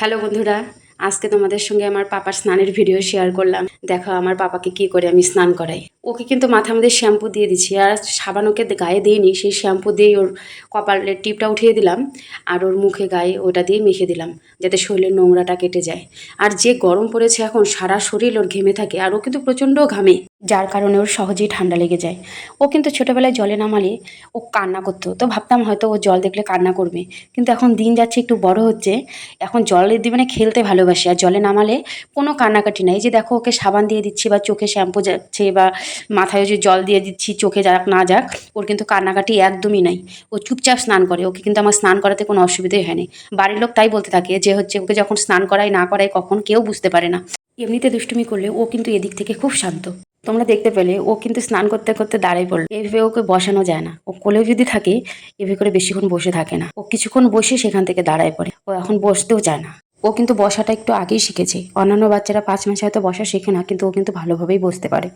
Hello বন্ধুরা, আজকে তোমাদের সঙ্গে আমার পাপার স্নানের ভিডিও শেয়ার করলাম। দেখো আমার পাপাকে কি করে আমি স্নান করাই। ওকে কিন্তু মাথার মধ্যে শ্যাম্পু দিয়ে দিচ্ছি, আর সাবান ওকে গায়ে দিইনি, সেই শ্যাম্পু দিয়েই ওর কপালের টিপটা উঠিয়ে দিলাম আর ওর মুখে গায়ে ওটা দিয়ে মেখে দিলাম, যাতে শরীরের নোংরাটা কেটে যায়। আর যে গরম পড়েছে এখন, সারা শরীর ওর ঘেমে থাকে, আর ও কিন্তু প্রচণ্ড ঘামে, যার কারণে ওর সহজেই ঠান্ডা লেগে যায়। ও কিন্তু ছোটোবেলায় জলে নামালে ও কান্না করতো, তো ভাবতাম হয়তো ও জল দেখলে কান্না করবে, কিন্তু এখন দিন যাচ্ছে, একটু বড় হচ্ছে, এখন জলে দিয়ে মানে খেলতে ভালোবাসে, আর জলে নামালে কোনো কান্নাকাটি নাই। এই যে দেখো ওকে সাবান দিয়ে দিচ্ছি বা চোখে শ্যাম্পু যাচ্ছে বা মাথায় যে জল দিয়ে দিচ্ছি, চোখে যাক না যাক, ওর কিন্তু কান্নাকাটি একদমই নাই। ও চুপচাপ স্নান করে, ওকে কিন্তু আমার স্নান করাতে কোনো অসুবিধাই হয়নি। বাড়ির লোক তাই বলতে থাকে যে হচ্ছে ওকে যখন স্নান করাই না করাই কখন কেউ বুঝতে পারে না। এমনিতে দুষ্টুমি করলে ও কিন্তু এদিক থেকে খুব শান্ত। তোমরা দেখতে পেলে ও কিন্তু স্নান করতে করতে দাঁড়াই পড়লো, এভাবে ওকে বসানো যায় না। ও কোলেও যদি থাকে এভাবে করে বেশিক্ষণ বসে থাকে না, ও কিছুক্ষণ বসে সেখান থেকে দাঁড়ায় পড়ে। ও এখন বসতেও চায় না। ও কিন্তু বসাটা একটু আগেই শিখেছে। অন্যান্য বাচ্চারা 5 মাসে হয়তো বসা শেখে না, কিন্তু ও কিন্তু ভালোভাবেই বসতে পারে।